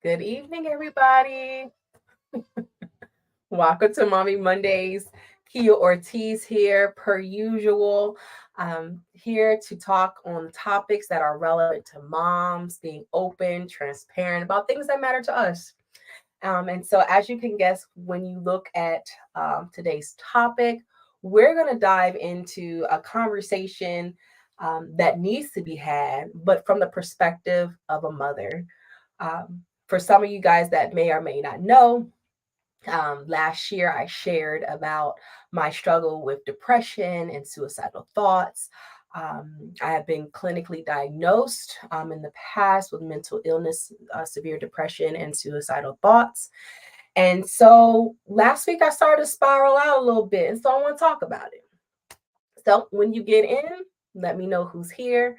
Good evening, everybody. Welcome to Mommy Mondays. Kia Ortiz here, per usual. Here to talk on topics that are relevant to moms, being open, transparent about things that matter to us. And so, as you can guess, when you look at today's topic, we're going to dive into a conversation that needs to be had, but from the perspective of a mother. For some of you guys that may or may not know, last year I shared about my struggle with depression and suicidal thoughts. I have been clinically diagnosed in the past with mental illness, severe depression, and suicidal thoughts. And so last week I started to spiral out a little bit, and so I want to talk about it. So when you get in, let me know who's here.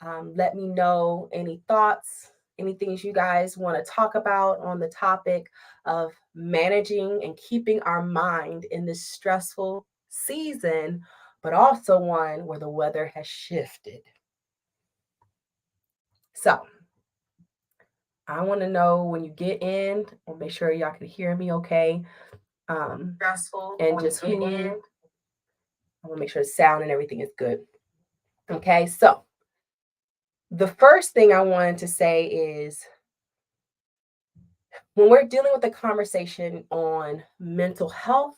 Let me know any thoughts, any things you guys want to talk about on the topic of managing and keeping our mind in this stressful season, but also one where the weather has shifted. So I want to know when you get in, or make sure y'all can hear me okay. Stressful and just who. I want to make sure the sound and everything is good. Okay, so the first thing I wanted to say is when we're dealing with a conversation on mental health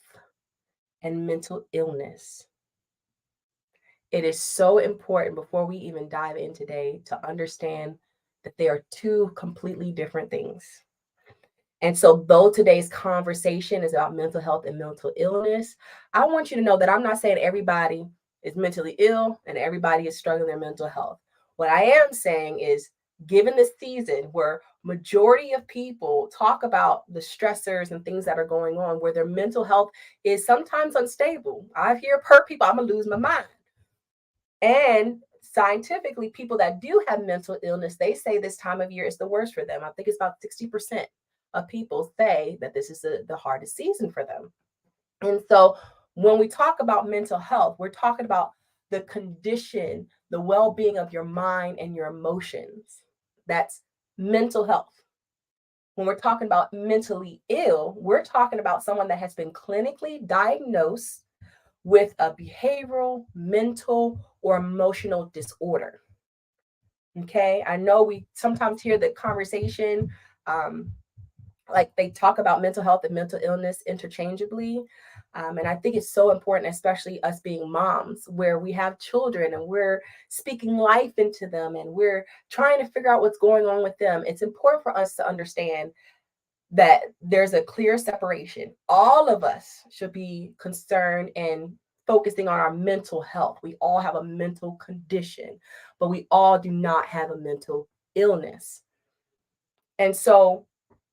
and mental illness, it is so important before we even dive in today to understand that they are two completely different things. And so, though today's conversation is about mental health and mental illness, I want you to know that I'm not saying everybody is mentally ill and everybody is struggling with their mental health. What I am saying is, given this season where majority of people talk about the stressors and things that are going on, where their mental health is sometimes unstable. I've heard people, I'm gonna lose my mind. And scientifically, people that do have mental illness, they say this time of year is the worst for them. I think it's about 60% of people say that this is the hardest season for them. And so when we talk about mental health, we're talking about the condition, the well being of your mind and your emotions. That's mental health. When we're talking about mentally ill, we're talking about someone that has been clinically diagnosed with a behavioral, mental, or emotional disorder. Okay, I know we sometimes hear the conversation, um, like they talk about mental health and mental illness interchangeably. And I think it's so important, especially us being moms, where we have children and we're speaking life into them and we're trying to figure out what's going on with them. It's important for us to understand that there's a clear separation. All of us should be concerned and focusing on our mental health. We all have a mental condition, but we all do not have a mental illness. And so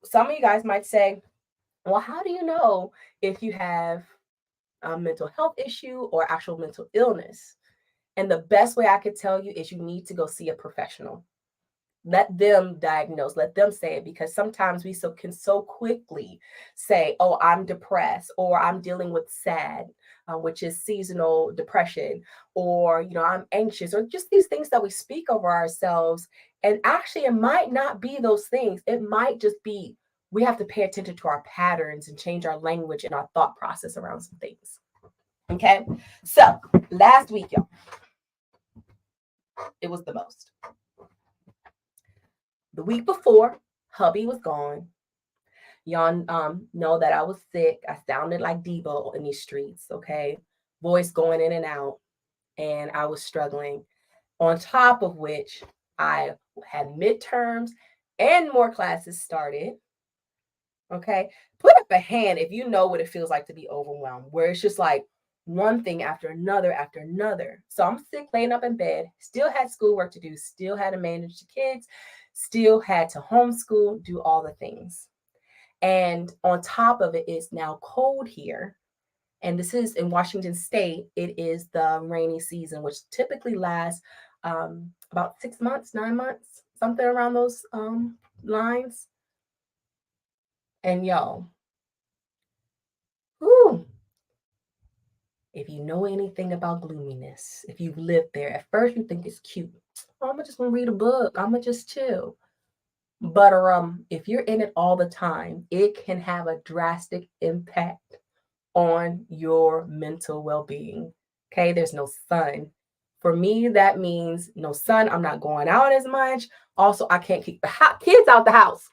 some of you guys might say, well, how do you know if you have a mental health issue or actual mental illness? And the best way I could tell you is you need to go see a professional. Let them diagnose, let them say it, because sometimes we can so quickly say, oh, I'm depressed, or I'm dealing with sad, which is seasonal depression, or I'm anxious, or just these things that we speak over ourselves. And actually it might not be those things. It might just be we have to pay attention to our patterns and change our language and our thought process around some things. Okay, so last week, y'all, it was the most. The week before, hubby was gone. Y'all know that I was sick. I sounded like Debo in these streets, okay? Voice going in and out, and I was struggling. On top of which, I had midterms and more classes started, okay? Put up a hand if you know what it feels like to be overwhelmed, where it's just like one thing after another after another. So I'm sick, laying up in bed, still had schoolwork to do, still had to manage the kids, still had to homeschool, do all the things. And on top of it, it's now cold here. And this is in Washington State. It is the rainy season, which typically lasts about 6 months, 9 months, something around those lines. And y'all, whew, if you know anything about gloominess, if you've lived there, at first you think it's cute. Oh, I'm just gonna read a book. I'm gonna just chill. But if you're in it all the time, it can have a drastic impact on your mental well-being. Okay, there's no sun. For me, that means no sun. I'm not going out as much. Also, I can't keep the kids out the house.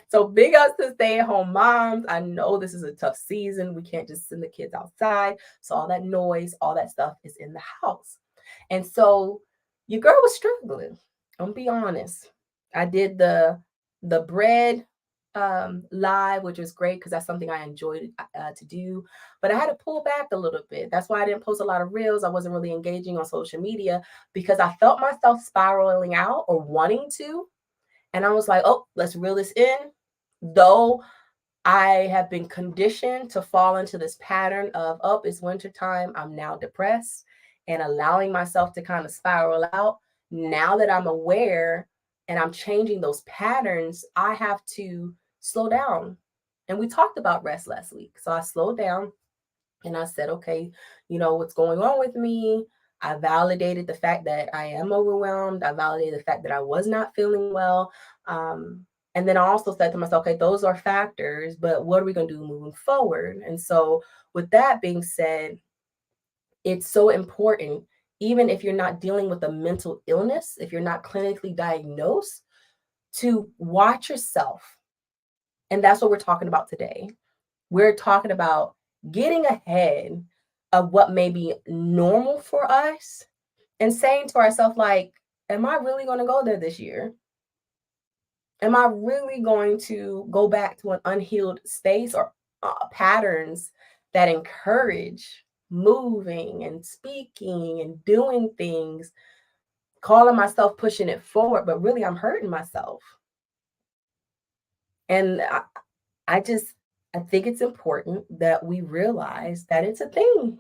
So big ups to stay-at-home moms. I know this is a tough season. We can't just send the kids outside. So all that noise, all that stuff is in the house. And so your girl was struggling. I'm gonna be honest. I did the bread live, which was great because that's something I enjoyed to do. But I had to pull back a little bit. That's why I didn't post a lot of reels. I wasn't really engaging on social media because I felt myself spiraling out or wanting to. And I was like, oh, let's reel this in. Though I have been conditioned to fall into this pattern of, oh, it's wintertime, I'm now depressed, and allowing myself to kind of spiral out. Now that I'm aware and I'm changing those patterns, I have to slow down. And we talked about rest last week. So I slowed down and I said, okay, what's going on with me? I validated the fact that I am overwhelmed. I validated the fact that I was not feeling well. And then I also said to myself, okay, those are factors, but what are we going to do moving forward? And so, with that being said, it's so important, even if you're not dealing with a mental illness, if you're not clinically diagnosed, to watch yourself. And that's what we're talking about today. We're talking about getting ahead of what may be normal for us and saying to ourselves, like, am I really going to go there this year? Am I really going to go back to an unhealed space or patterns that encourage moving and speaking and doing things, calling myself pushing it forward, but really I'm hurting myself? And I just, I think it's important that we realize that it's a thing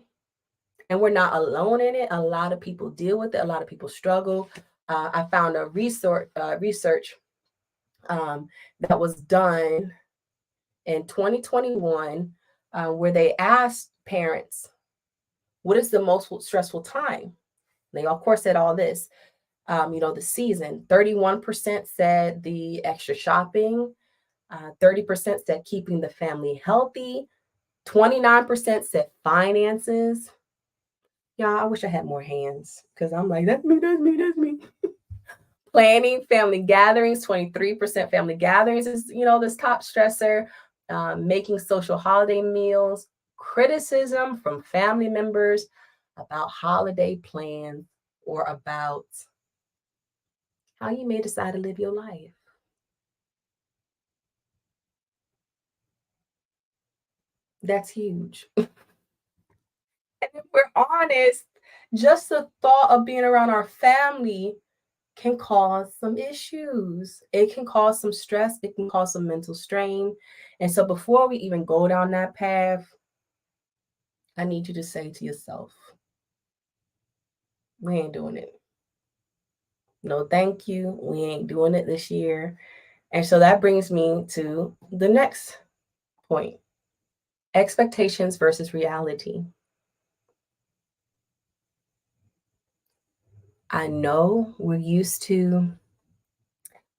and we're not alone in it. A lot of people deal with it. A lot of people struggle. I found a research that was done in 2021 where they asked parents, what is the most stressful time? They, of course, said all this. The season. 31% said the extra shopping. 30% said keeping the family healthy. 29% said finances. Yeah, I wish I had more hands because I'm like, that's me, that's me, that's me. Planning family gatherings, 23% family gatherings is, this top stressor. Making social holiday meals, criticism from family members about holiday plans or about how you may decide to live your life. That's huge. And if we're honest, just the thought of being around our family can cause some issues. It can cause some stress. It can cause some mental strain. And so before we even go down that path, I need you to say to yourself, we ain't doing it. No, thank you. We ain't doing it this year. And so that brings me to the next point, expectations versus reality. I know we're used to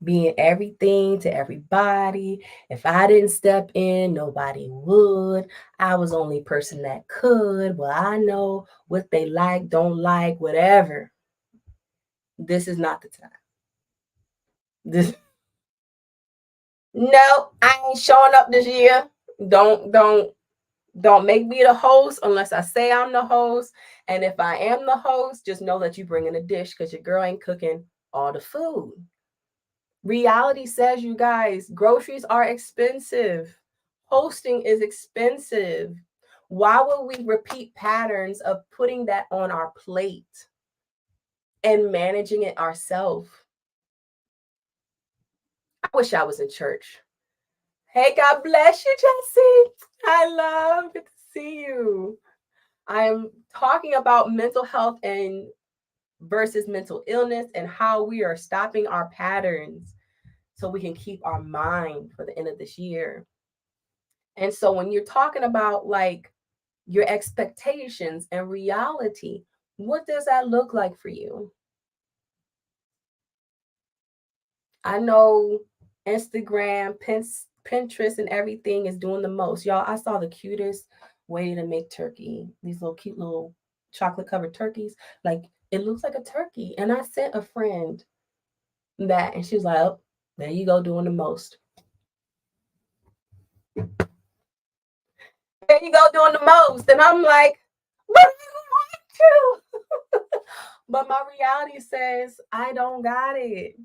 being everything to everybody. If I didn't step in, nobody would. I was the only person that could. Well, I know what they like, don't like, whatever. This is not the time. This No, I ain't showing up this year. Don't make me the host unless I say I'm the host. And if I am the host, just know that you bring in a dish because your girl ain't cooking all the food. Reality says, you guys, groceries are expensive. Hosting is expensive. Why would we repeat patterns of putting that on our plate and managing it ourselves? I wish I was in church. Hey, God bless you, Jesse. I love it to see you. I'm talking about mental health and versus mental illness and how we are stopping our patterns so we can keep our mind for the end of this year. And so when you're talking about like your expectations and reality, what does that look like for you? I know Instagram, Pinterest, and everything is doing the most. Y'all, I saw the cutest way to make turkey. These little cute little chocolate covered turkeys. Like it looks like a turkey. And I sent a friend that, and she was like, "Oh, there you go, doing the most. There you go, doing the most." And I'm like, "But I want to." But my reality says I don't got it.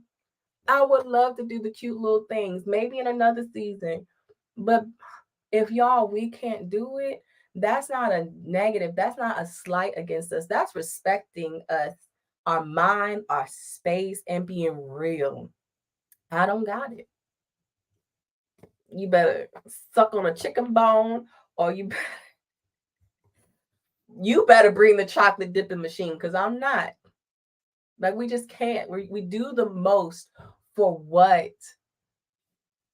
I would love to do the cute little things, maybe in another season. But if y'all, we can't do it, that's not a negative. That's not a slight against us. That's respecting us, our mind, our space, and being real. I don't got it. You better suck on a chicken bone, or you better bring the chocolate dipping machine, because I'm not. Like we just can't. We do the most for what?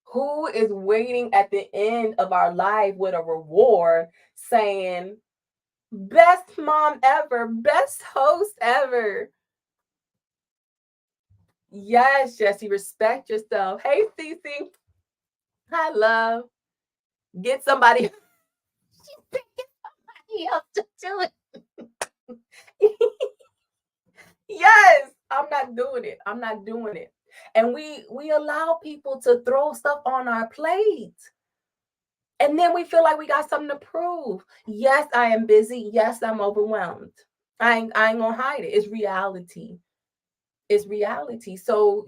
Who is waiting at the end of our life with a reward saying, best mom ever, best host ever? Yes, Jesse, respect yourself. Hey, Cece. Hi, love. Get somebody, somebody else to do it. Yes, I'm not doing it. I'm not doing it. And we allow people to throw stuff on our plate. And then we feel like we got something to prove. Yes, I am busy. Yes, I'm overwhelmed. I ain't gonna hide it. It's reality. It's reality. So,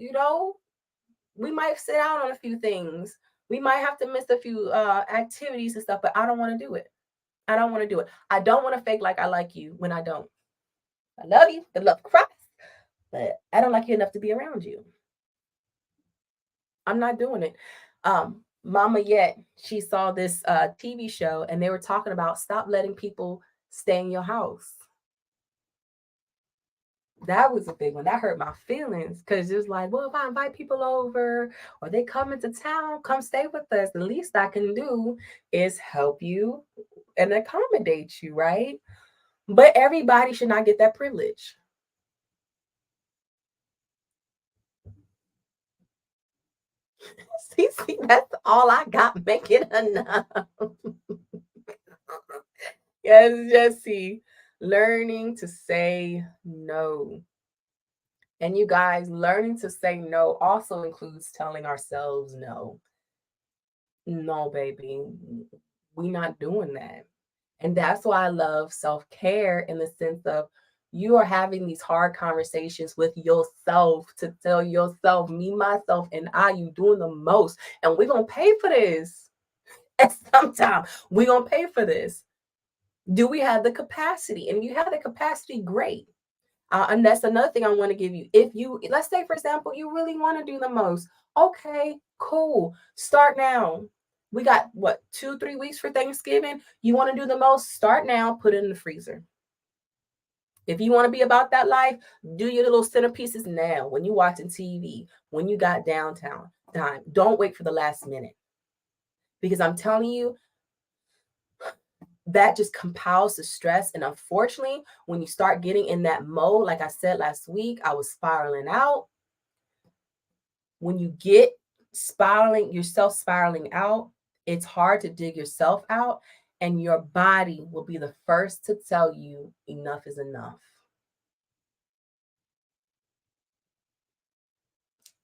we might sit out on a few things. We might have to miss a few activities and stuff, but I don't want to do it. I don't want to do it. I don't want to fake like I like you when I don't. I love you, the love Christ, but I don't like you enough to be around you. I'm not doing it. Mama Yet, she saw this TV show and they were talking about stop letting people stay in your house. That was a big one. That hurt my feelings because it's like, well, if I invite people over or they come into town, come stay with us. The least I can do is help you and accommodate you, right? But everybody should not get that privilege. See, that's all I got. Make it enough. Yes, Jesse. Learning to say no. And you guys, learning to say no also includes telling ourselves no. No, baby, we not doing that. And that's why I love self-care in the sense of you are having these hard conversations with yourself to tell yourself, me, myself, and I, you doing the most. And we're gonna pay for this. At some time, we're gonna pay for this. Do we have the capacity? And you have the capacity, great. And that's another thing I want to give you. If you, let's say, for example, you really want to do the most, okay, cool. Start now. We got what, 2, 3 weeks for Thanksgiving? You want to do the most? Start now, put it in the freezer. If you want to be about that life, do your little centerpieces now when you're watching TV, when you got downtown time. Don't wait for the last minute. Because I'm telling you, that just compiles the stress. And unfortunately, when you start getting in that mode, like I said last week, I was spiraling out. When you get yourself spiraling out, it's hard to dig yourself out. And your body will be the first to tell you enough is enough.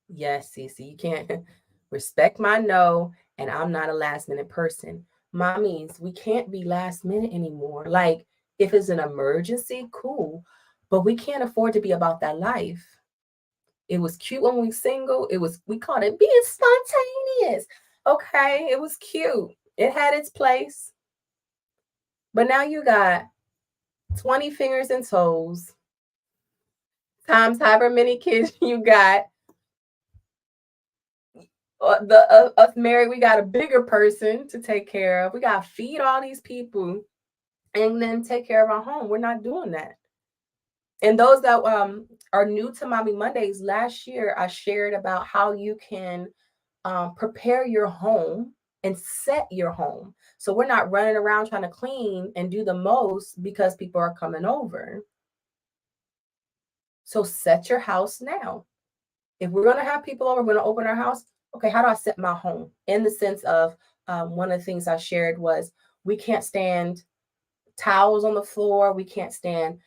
Yes, Cece, you can't respect my no, and I'm not a last minute person. Mommies, we can't be last minute anymore. Like, if it's an emergency, cool, but we can't afford to be about that life. It was cute when we single. We called it being spontaneous. Okay, it was cute. It had its place. But now you got 20 fingers and toes times however many kids you got. Us married, we got a bigger person to take care of. We got to feed all these people and then take care of our home. We're not doing that. And those that are new to Mommy Mondays, last year I shared about how you can prepare your home and set your home. So we're not running around trying to clean and do the most because people are coming over. So set your house now. If we're going to have people over, we're going to open our house. Okay, how do I set my home? In the sense of one of the things I shared was we can't stand towels on the floor. We can't stand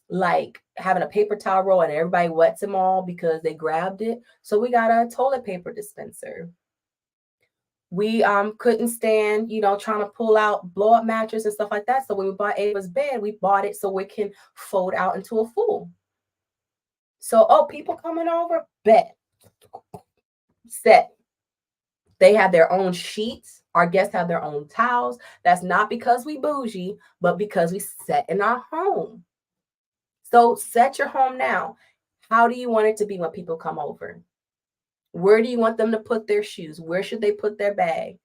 like having a paper towel roll and everybody wets them all because they grabbed it. So we got a toilet paper dispenser. We couldn't stand, trying to pull out blow up mattress and stuff like that. So when we bought Ava's bed, we bought it so it can fold out into a full. So people coming over, bet set. They have their own sheets. Our guests have their own towels. That's not because we bougie, but because we set in our home. So set your home now. How do you want it to be when people come over? Where do you want them to put their shoes? Where should they put their bag?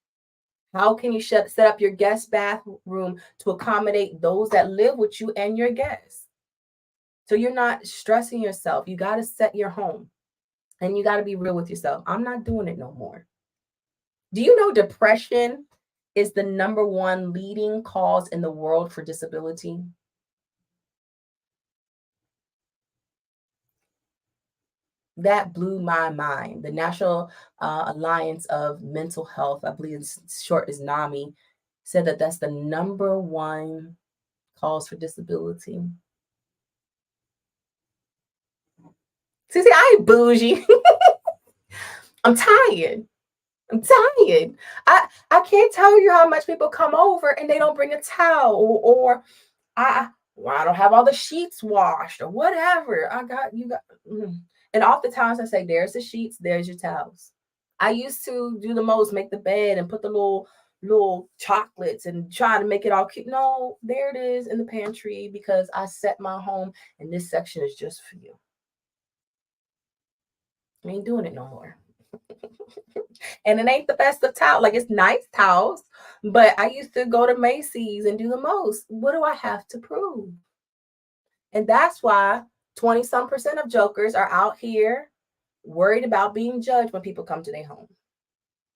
How can you set up your guest bathroom to accommodate those that live with you and your guests? So you're not stressing yourself. You got to set your home and you got to be real with yourself. I'm not doing it no more. Do you know depression is the number one leading cause in the world for disability? That blew my mind. The National Alliance of Mental Health, I believe it's short is NAMI, said that that's the number one cause for disability. See, I ain't bougie. I'm tired. I'm tired. I can't tell you how much people come over and they don't bring a towel or I don't have all the sheets washed or whatever. You got. And oftentimes I say, there's the sheets, there's your towels. I used to do the most, make the bed and put the little chocolates and try to make it all cute. No, there it is in the pantry because I set my home and this section is just for you. I ain't doing it no more. And it ain't the best of towels. Like, it's nice towels, but I used to go to Macy's and do the most. What do I have to prove? And that's why 20 some percent of jokers are out here worried about being judged when people come to their home.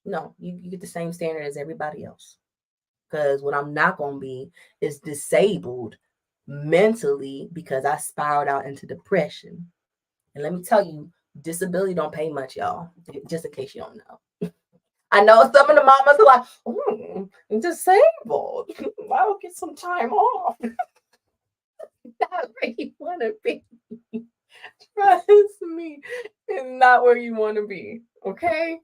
No, you get the same standard as everybody else. Because what I'm not going to be is disabled mentally because I spiraled out into depression. And let me tell you, disability don't pay much, y'all, just in case you don't know. I know some of the mamas are like, I'm disabled. I'll get some time off. Not where you want to be. Trust me, it's not where you want to be. Okay?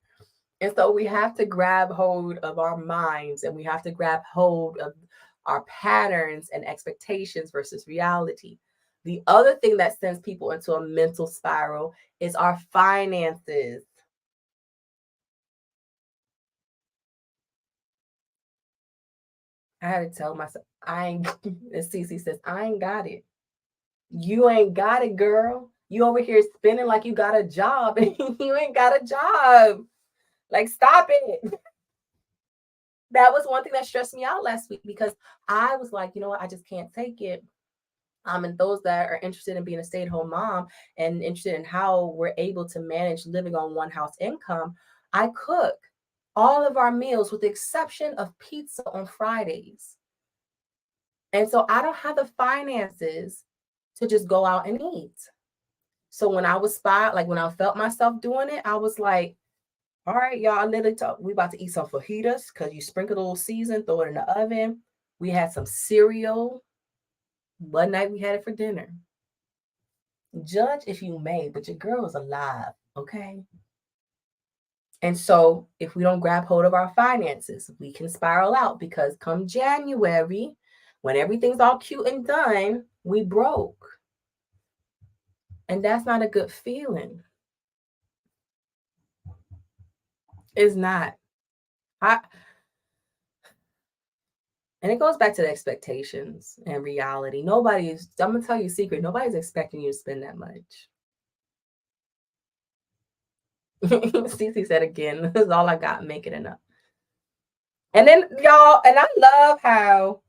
And so we have to grab hold of our minds and we have to grab hold of our patterns and expectations versus reality. The other thing that sends people into a mental spiral is our finances. I had to tell myself, I ain't, as Cece says, I ain't got it. You ain't got it, girl. You over here spending like you got a job and you ain't got a job. Like, stop it. That was one thing that stressed me out last week because I was like, you know what, I just can't take it. And those that are interested in being a stay-at-home mom and interested in how we're able to manage living on one house income, I cook all of our meals with the exception of pizza on Fridays. And so I don't have the finances to just go out and eat. So when I was like when I felt myself doing it, I was like, all right, y'all, literally we about to eat some fajitas because you sprinkle a little season, throw it in the oven. We had some cereal. One night we had it for dinner. Judge if you may, but your girl is alive, okay? And so if we don't grab hold of our finances, we can spiral out because come January, when everything's all cute and done, we broke. And that's not a good feeling. It's not. And it goes back to the expectations and reality. I'm going to tell you a secret. Nobody's expecting you to spend that much. Cece said again, this is all I got, make it enough. And then y'all, and I love how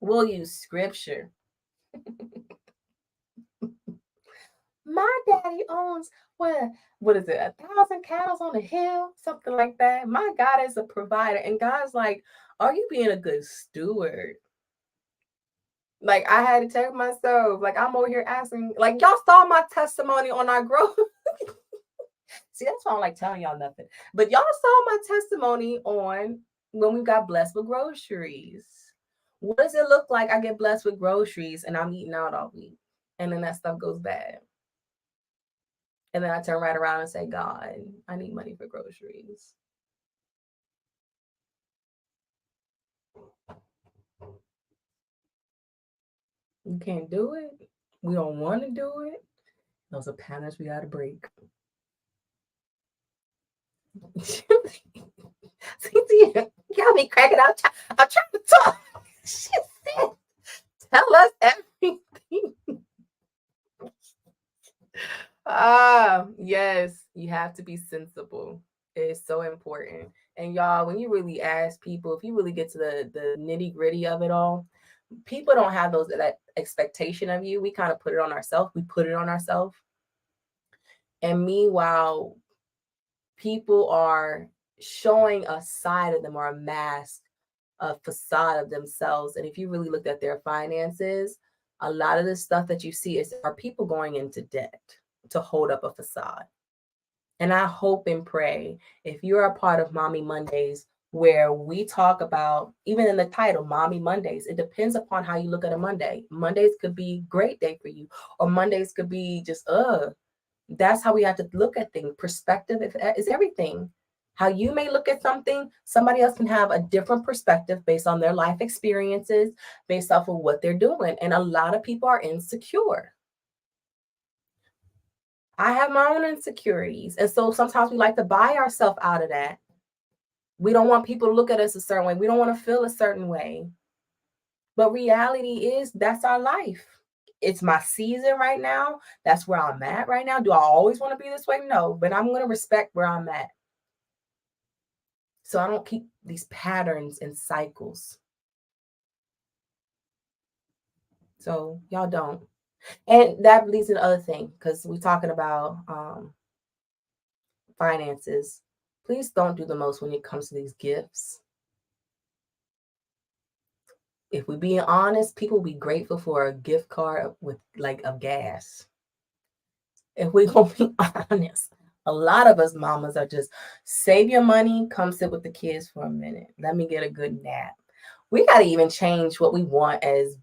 we'll use scripture. My daddy owns what is it, 1,000 cattle on a hill, something like that. My God is a provider. And God's like, are you being a good steward? Like I had to check myself. Like I'm over here asking, like y'all saw my testimony on our growth. See, that's why I don't like telling y'all nothing. But y'all saw my testimony on when we got blessed with groceries. What does it look like? I get blessed with groceries and I'm eating out all week. And then that stuff goes bad. And then I turn right around and say, God, I need money for groceries. You can't do it. We don't want to do it. Those are patterns we got to break. See, you got me cracking out. I'm trying to talk. She said, tell us everything. Yes, you have to be sensible. It's so important. And y'all, when you really ask people, if you really get to the nitty gritty of it all, people don't have that expectation of you. We kind of put it on ourselves. We put it on ourselves. And meanwhile, people are showing a side of them or a mask, a facade of themselves. And if you really looked at their finances, a lot of the stuff that you see are people going into debt to hold up a facade. And I hope and pray if you're a part of Mommy Mondays, where we talk about, even in the title, Mommy Mondays, it depends upon how you look at a Monday. Mondays could be a great day for you, or Mondays could be just, that's how we have to look at things. Perspective is everything. How you may look at something, somebody else can have a different perspective based on their life experiences, based off of what they're doing. And a lot of people are insecure. I have my own insecurities. And so sometimes we like to buy ourselves out of that. We don't want people to look at us a certain way. We don't want to feel a certain way. But reality is that's our life. It's my season right now. That's where I'm at right now. Do I always want to be this way? No, but I'm going to respect where I'm at. So I don't keep these patterns and cycles. So y'all don't. And that leads to the other thing, because we're talking about finances. Please don't do the most when it comes to these gifts. If we're being honest, people will be grateful for a gift card with like of gas. If we're gonna be honest, a lot of us mamas are just save your money, come sit with the kids for a minute. Let me get a good nap. We gotta even change what we want as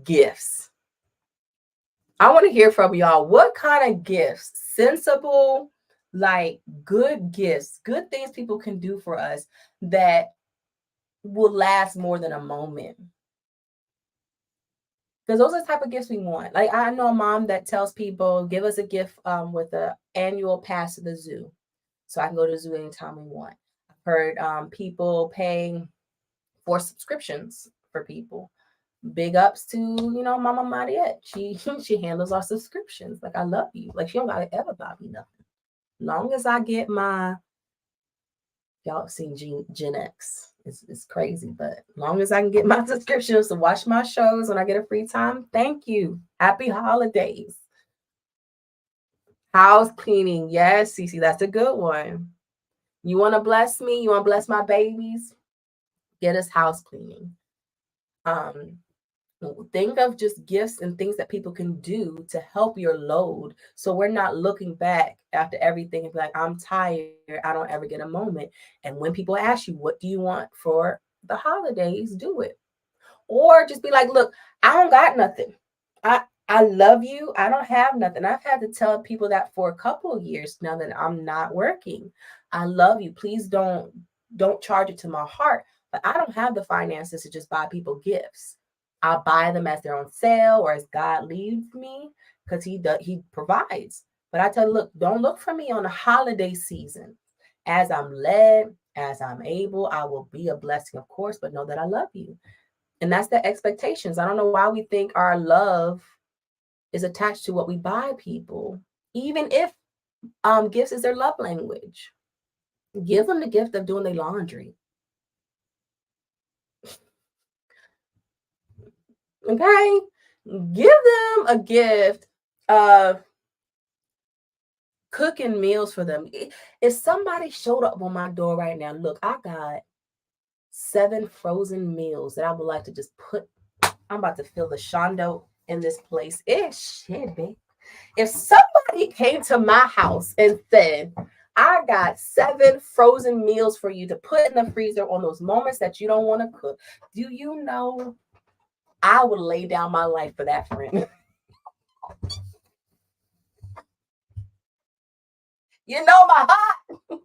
gifts. I want to hear from y'all. What kind of gifts? Sensible, like good gifts, good things people can do for us that will last more than a moment. Because those are the type of gifts we want. Like I know a mom that tells people, give us a gift with an annual pass to the zoo. So I can go to the zoo anytime we want. I've heard people paying for subscriptions for people. Big ups to, Mama Mariette. She handles our subscriptions. Like I love you. Like she don't gotta ever buy me nothing. Long as I get my, y'all have seen Gen X. It's crazy, but long as I can get my subscriptions to watch my shows when I get a free time, thank you. Happy holidays. House cleaning. Yes, Cece, that's a good one. You want to bless me? You want to bless my babies? Get us house cleaning. Think of just gifts and things that people can do to help your load. So we're not looking back after everything and be like, I'm tired. I don't ever get a moment. And when people ask you, what do you want for the holidays? Do it. Or just be like, look, I don't got nothing. I love you. I don't have nothing. I've had to tell people that for a couple of years now that I'm not working. I love you. Please don't charge it to my heart. But I don't have the finances to just buy people gifts. I'll buy them as they're on sale or as God leads me, because he provides. But I tell you, look, don't look for me on the holiday season. As I'm led, as I'm able, I will be a blessing, of course, but know that I love you. And that's the expectations. I don't know why we think our love is attached to what we buy people, even if gifts is their love language. Give them the gift of doing their laundry. Okay? Give them a gift of cooking meals for them. If somebody showed up on my door right now, look, I got 7 frozen meals that I would like to just put I'm about to feel the shondo in this place. It's shit, babe. If somebody came to my house and said, I got 7 frozen meals for you to put in the freezer on those moments that you don't want to cook, do you know I would lay down my life for that friend? You know my heart.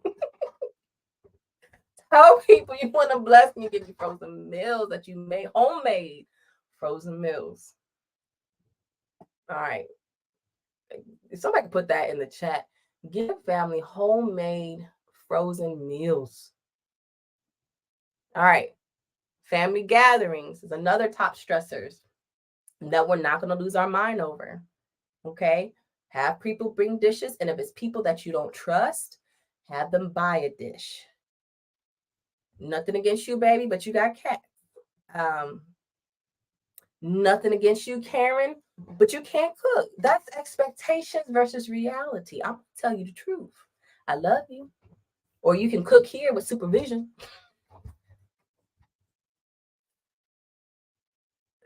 Tell people you want to bless me, give you frozen meals that you made, homemade frozen meals. All right. If somebody could put that in the chat, give family homemade frozen meals. All right. Family gatherings is another top stressors that we're not going to lose our mind over. Okay. Have people bring dishes. And if it's people that you don't trust, have them buy a dish. Nothing against you, baby, but you got cats. Nothing against you, Karen, but you can't cook. That's expectations versus reality. I'm going to tell you the truth. I love you. Or you can cook here with supervision.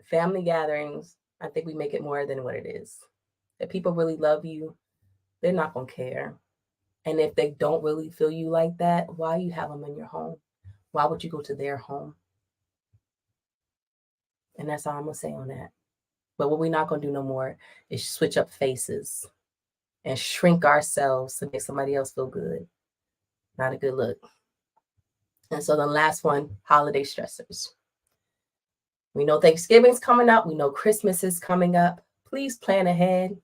Family gatherings, I think we make it more than what it is. If people really love you, they're not going to care. And if they don't really feel you like that, why you have them in your home? Why would you go to their home? And that's all I'm going to say on that. But what we're not going to do no more is switch up faces and shrink ourselves to make somebody else feel good. Not a good look. And so the last one, holiday stressors. We know Thanksgiving's coming up. We know Christmas is coming up. Please plan ahead.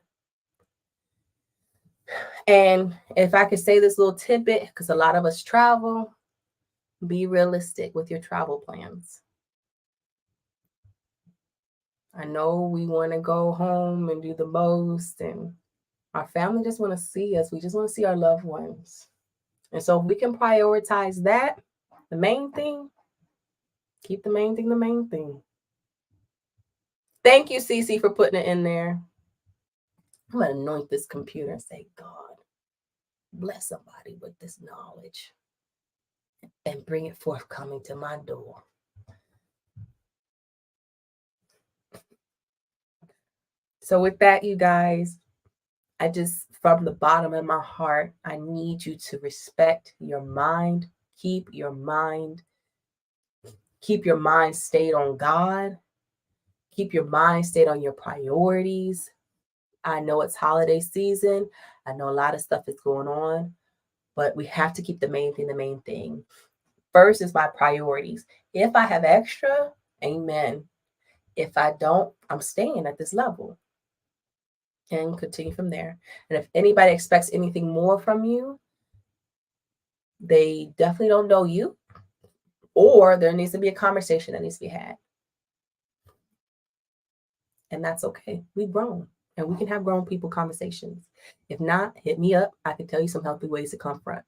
And if I could say this little tidbit, because a lot of us travel, be realistic with your travel plans. I know we want to go home and do the most, and our family just want to see us. We just want to see our loved ones. And so if we can prioritize that, the main thing, keep the main thing the main thing. Thank you, Cece, for putting it in there. I'm going to anoint this computer and say, God, bless somebody with this knowledge and bring it forth coming to my door. So with that, you guys, I just, from the bottom of my heart, I need you to respect your mind. Keep your mind stayed on God. Keep your mind stayed on your priorities. I know it's holiday season. I know a lot of stuff is going on, but we have to keep the main thing the main thing. First is my priorities. If I have extra, amen. If I don't, I'm staying at this level and continue from there. And if anybody expects anything more from you, they definitely don't know you, or there needs to be a conversation that needs to be had. And that's okay. We've grown and we can have grown people conversations. If not, hit me up. I can tell you some healthy ways to confront.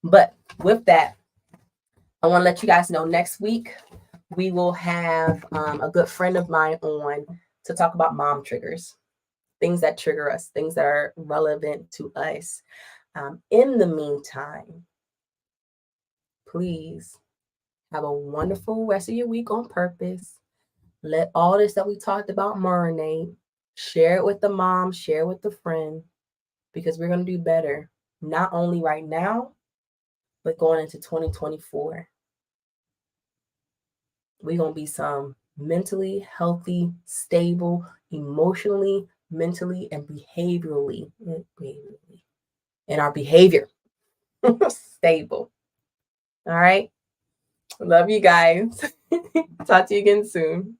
But with that, I want to let you guys know next week we will have a good friend of mine on to talk about mom triggers, things that trigger us, things that are relevant to us. In the meantime, please have a wonderful rest of your week on purpose. Let all this that we talked about marinate. Share it with the mom, share it with the friend, because we're going to do better, not only right now, but going into 2024. We're going to be some mentally healthy, stable, emotionally, mentally, and behaviorally in our behavior. Stable. All right. Love you guys. Talk to you again soon.